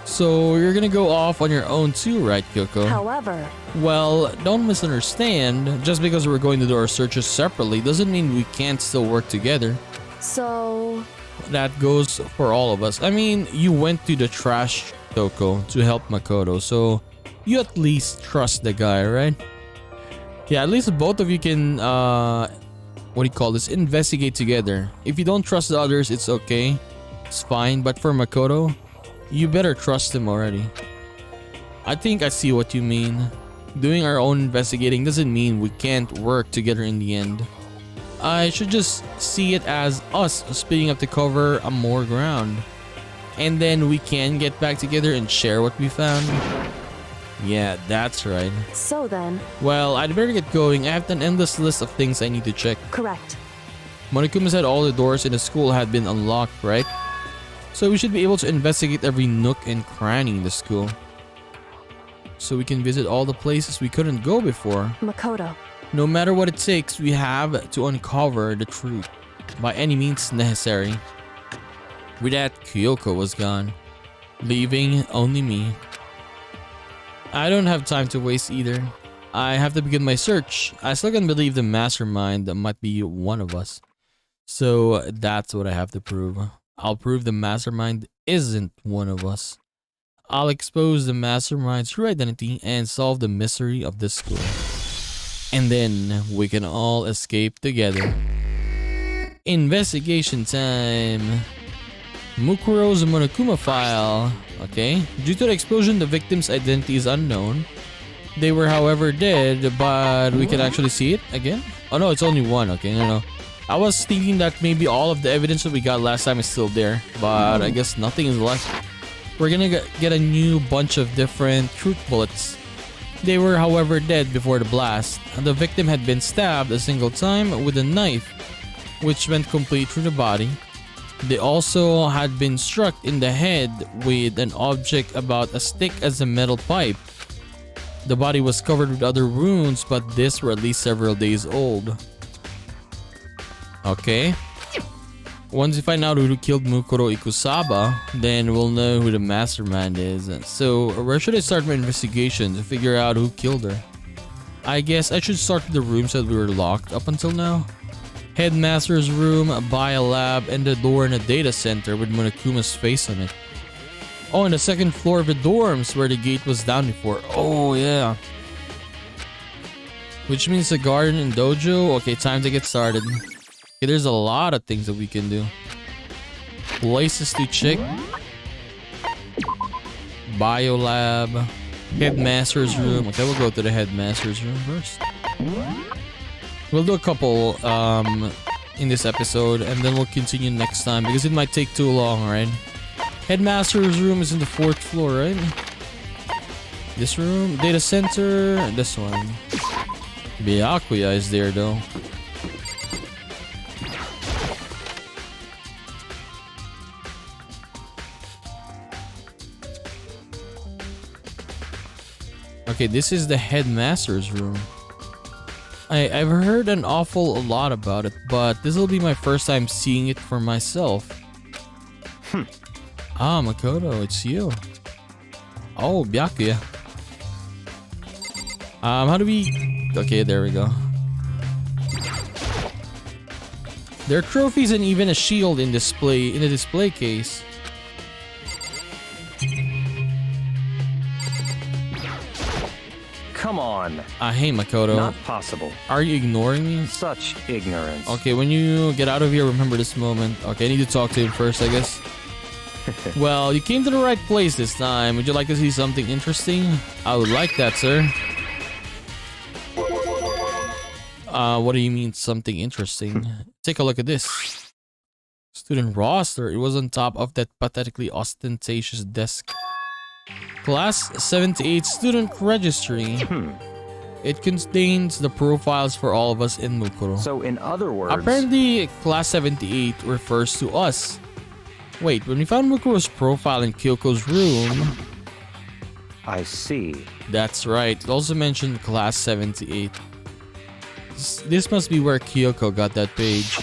So you're gonna go off on your own too, right, Kyoko? However, Well, don't misunderstand. Just because we're going to do our searches separately doesn't mean we can't still work together. so That goes for all of us. I mean, you went to the trash Toko to help Makoto, so you at least trust the guy, right? Yeah, at least both of you can, what do you call this? Investigate together. If you don't trust the others, it's okay. It's fine, but for Makoto, you better trust him already. I think I see what you mean. Doing our own investigating doesn't mean we can't work together in the end. I should just see it as us speeding up to cover more ground. And then we can get back together and share what we found. Yeah, that's right. so then, Well, I'd better get going. I have an endless list of things I need to check. correct. Monokuma said all the doors in the school had been unlocked, right? So we should be able to investigate every nook and cranny in the school. So we can visit all the places we couldn't go before. Makoto. No matter what it takes, we have to uncover the truth by any means necessary. With that, Kyoko was gone, leaving only me. I don't have time to waste either. I have to begin my search. I still can't believe the mastermind might be one of us. So that's what I have to prove. I'll prove the mastermind isn't one of us. I'll expose the mastermind's true identity and solve the mystery of this school. And then we can all escape together. Investigation time. Mukuro's Monokuma file. Okay. Due to the explosion, the victim's identity is unknown. They were, however, dead, but we can actually see it again. Oh no, it's only one. Okay, no. I was thinking that maybe all of the evidence that we got last time is still there, but I guess nothing is left. We're gonna get a new bunch of different truth bullets. They were, however, dead before the blast. The victim had been stabbed a single time with a knife, which went complete through the body. They also had been struck in the head with an object about as thick as a metal pipe. The body was covered with other wounds, but these were at least several days old. Okay. Once we find out who killed Mukuro Ikusaba, then we'll know who the mastermind is. So, where should I start my investigation to figure out who killed her? I guess I should start with the rooms that we were locked up until now. Headmaster's room, bio lab, and the door in a data center with Monokuma's face on it. Oh, and the second floor of the dorms where the gate was down before. Oh, yeah. Which means the garden and dojo. Okay, time to get started. Okay, there's a lot of things that we can do. Places to check. Bio lab. Headmaster's room. Okay, we'll go to the headmaster's room first. We'll do a couple in this episode, and then we'll continue next time because it might take too long, right? Headmaster's room is in the 4th floor, right? This room, data center, this one. Byakuya is there though. Okay, this is the headmaster's room. I've heard an awful lot about it, but this will be my first time seeing it for myself. Ah, Makoto, it's you. Oh, Byakuya. How do we... Okay, there we go. There are trophies and even a shield in the display case. Come on. Hey, Makoto. Not possible. Are you ignoring me? Such ignorance. Okay, when you get out of here, remember this moment. Okay, I need to talk to him first, I guess. Well, you came to the right place this time. Would you like to see something interesting? I would like that, sir. What do you mean something interesting? Take a look at this. Student roster. It was on top of that pathetically ostentatious desk. Class 78 student registry. It contains the profiles for all of us in Mukuro. So in other words... Apparently, Class 78 refers to us. Wait, when we found Mukuro's profile in Kyoko's room... I see. That's right. It also mentioned Class 78. This must be where Kyoko got that page.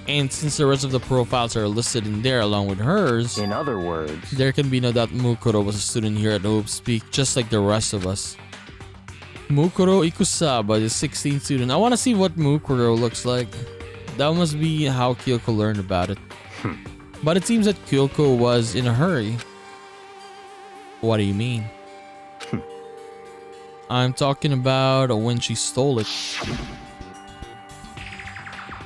And since the rest of the profiles are listed in there along with hers, In other words... there can be no doubt Mukuro was a student here at Hope Speak, just like the rest of us. Mukuro Ikusaba, the 16th student. I want to see what Mukuro looks like. That must be how Kyoko learned about it. But it seems that Kyoko was in a hurry. What do you mean? I'm talking about when she stole it.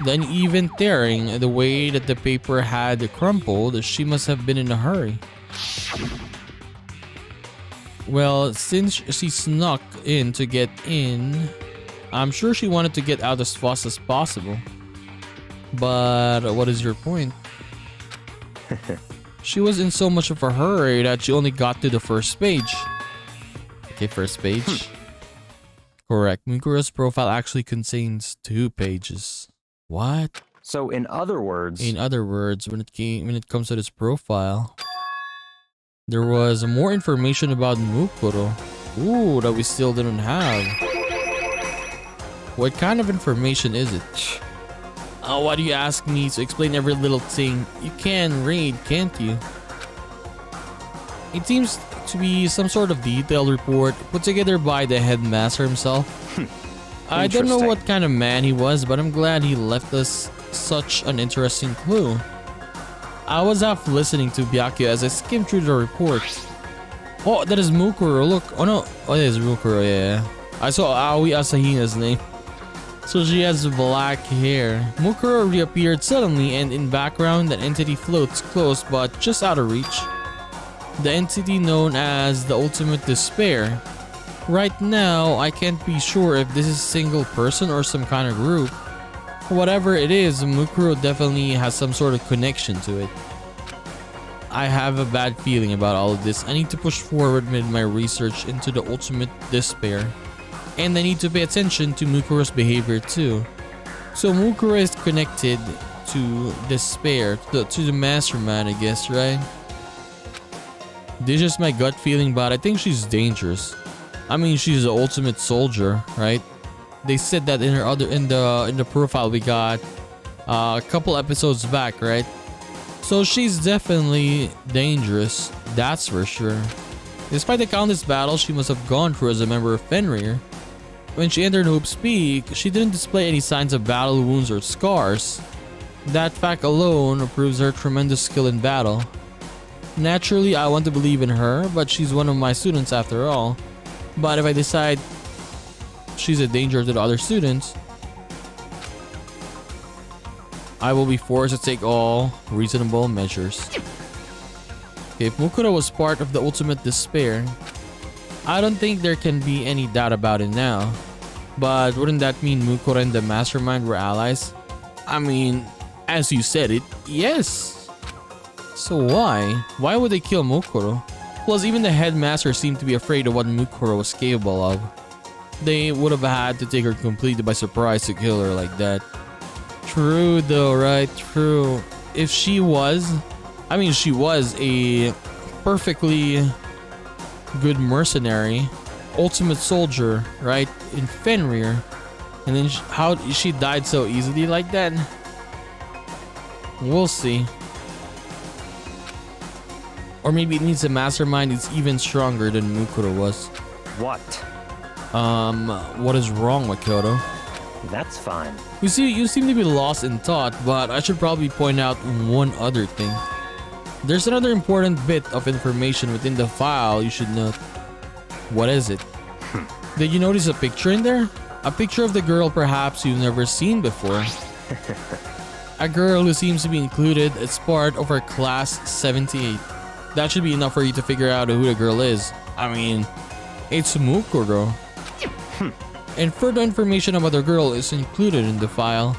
The uneven tearing, the way that the paper had crumpled, she must have been in a hurry. Well, since she snuck in to get in, I'm sure she wanted to get out as fast as possible. But what is your point? She was in so much of a hurry that she only got to the first page. Okay, first page. Correct. Mukuro's profile actually contains 2 pages. What? So in other words... In other words, when it comes to this profile, there was more information about Mukuro. Ooh, that we still didn't have. What kind of information is it? Oh, why do you ask me to explain every little thing? You can read, can't you? It seems to be some sort of detailed report put together by the headmaster himself. I don't know what kind of man he was, but I'm glad he left us such an interesting clue. I was half listening to Byakuya as I skimmed through the report. Oh, that is Mukuro, look. Oh no, oh, that is Mukuro, yeah. I saw Aoi Asahina's name. So she has black hair. Mukuro reappeared suddenly, and in background, that entity floats close but just out of reach. The entity known as the Ultimate Despair. Right now, I can't be sure if this is a single person or some kind of group. Whatever it is, Mukuro definitely has some sort of connection to it. I have a bad feeling about all of this. I need to push forward with my research into the Ultimate Despair. And I need to pay attention to Mukuro's behavior too. So Mukuro is connected to Despair, to the Mastermind, I guess, right? This is just my gut feeling, but I think she's dangerous. I mean, she's the ultimate soldier, right? They said that in her in the profile we got a couple episodes back, right? So she's definitely dangerous, that's for sure. Despite the countless battles she must have gone through as a member of Fenrir, when she entered Hope's Peak, she didn't display any signs of battle wounds or scars. That fact alone proves her tremendous skill in battle. Naturally, I want to believe in her, but she's one of my students after all. But if I decide she's a danger to the other students, I will be forced to take all reasonable measures. Okay, if Mukuro was part of the Ultimate Despair, I don't think there can be any doubt about it now. But wouldn't that mean Mukuro and the Mastermind were allies? I mean, as you said it, yes. So why? Why would they kill Mukuro? Plus, even the headmaster seemed to be afraid of what Mukuro was capable of. They would have had to take her completely by surprise to kill her like that. True though, right? True. If she was... I mean, she was a perfectly good mercenary, ultimate soldier, right? In Fenrir. And then how she died so easily like that? We'll see. Or maybe it means the Mastermind is even stronger than Mukuro was. What? What is wrong, Makoto? That's fine. You see, you seem to be lost in thought, but I should probably point out one other thing. There's another important bit of information within the file you should note. What is it? Did you notice a picture in there? A picture of the girl perhaps you've never seen before. A girl who seems to be included as part of our class 78. That should be enough for you to figure out who the girl is. I mean, it's Mukuro. And further information about the girl is included in the file.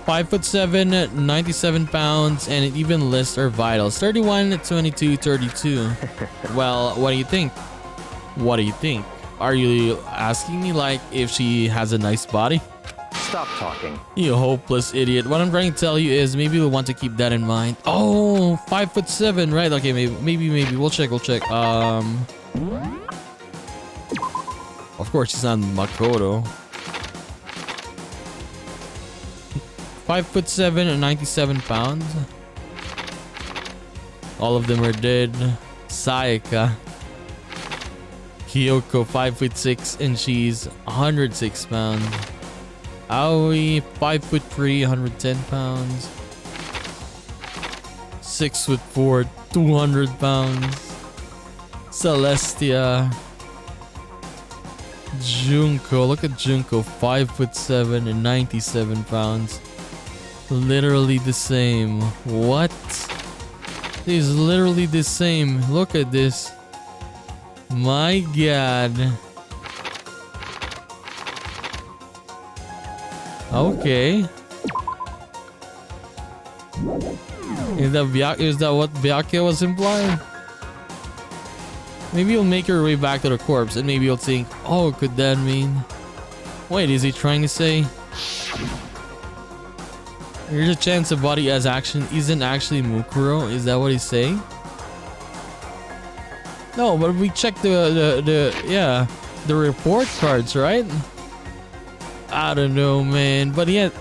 5'7", 97 pounds, and it even lists her vitals. 31, 22, 32. Well, what do you think? What do you think? Are you asking me like if she has a nice body? Stop talking. You hopeless idiot. What I'm trying to tell you is maybe we'll want to keep that in mind. Oh, 5'7", right? Okay, maybe. We'll check. Of course, she's not Makoto. 5'7" and 97 pounds. All of them are dead. Sayaka. Kyoko, 5'6", and she's 106 pounds. Aoi, 5'3", 110 pounds. 6'4", 200 pounds. Celestia. Junko, look at Junko, 5'7" and 97 pounds. Literally the same. What? He's literally the same. Look at this. My god. Okay. Is that what Byakuya was implying? Maybe you'll make your way back to the corpse and maybe you'll think, oh, could that mean... Wait, is he trying to say... Here's a chance the body as action isn't actually Mukuro? Is that what he's saying? No, but we checked the report cards, right? I don't know, man. But yet,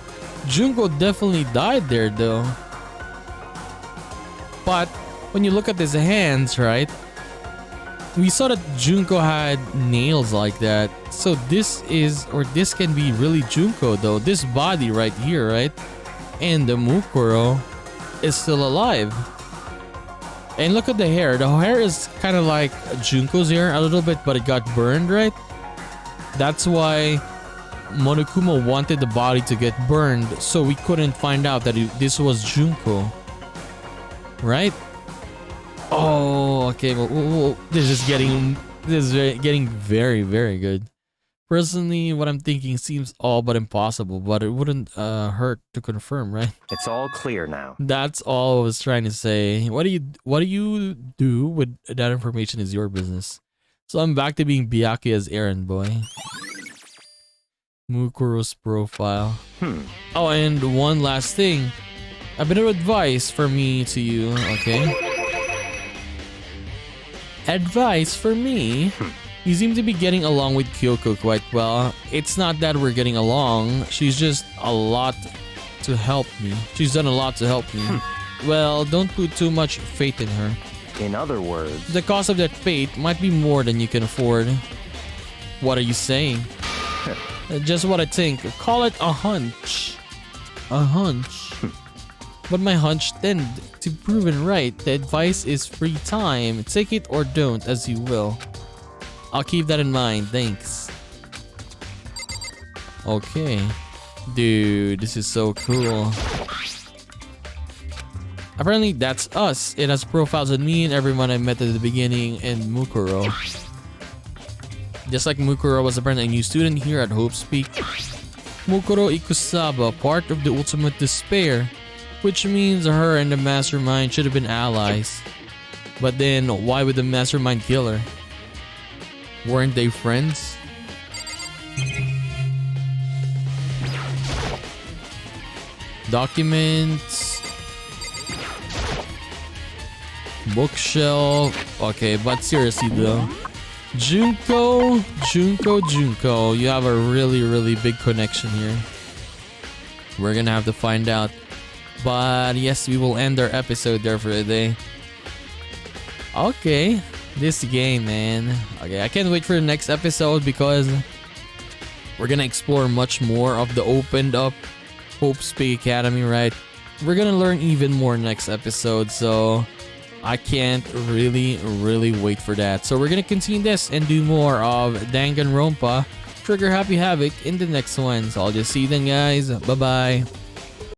Junko definitely died there, though. But when you look at his hands, right? We saw that Junko had nails like that. So this can be really Junko, though. This body right here, right? And the Mukuro is still alive. And look at the hair. The hair is kind of like Junko's hair a little bit, but it got burned, right? That's why Monokuma wanted the body to get burned so we couldn't find out that this was Junko. Right? Oh, okay. Well, this is getting very, very good. Personally, what I'm thinking seems all but impossible, but it wouldn't hurt to confirm, right? It's all clear now. That's all I was trying to say. What do you do with that information is your business. So I'm back to being Byakuya as errand boy. Mukuro's profile. Oh, and one last thing. A bit of advice for me to you, okay? Advice for me? You seem to be getting along with Kyoko quite well. It's not that we're getting along. She's just a lot to help me. She's done a lot to help me. Well, don't put too much faith in her. In other words, The cost of that faith might be more than you can afford. What are you saying? Just what I think. Call it a hunch. A hunch. But my hunch tend to be proven right. The advice is free time. Take it or don't, as you will. I'll keep that in mind. Thanks. Okay. Dude, this is so cool. Apparently, that's us. It has profiles on me and everyone I met at the beginning and Mukuro. Just like Mukuro was apparently a new student here at Hope's Peak. Mukuro Ikusaba, part of the Ultimate Despair, which means her and the Mastermind should have been allies. But then, why would the Mastermind kill her? Weren't they friends? Documents. Bookshelf. Okay, but seriously though. Junko. You have a really big connection here. We're gonna have to find out. But yes, we will end our episode there for today. Okay. This game, man. Okay, I can't wait for the next episode because we're gonna explore much more of the opened up Hope's Peak Academy, right? We're gonna learn even more next episode, so I can't really wait for that. So we're gonna continue this and do more of Danganronpa Trigger Happy Havoc in the next one. So I'll just see you then, guys. Bye-bye.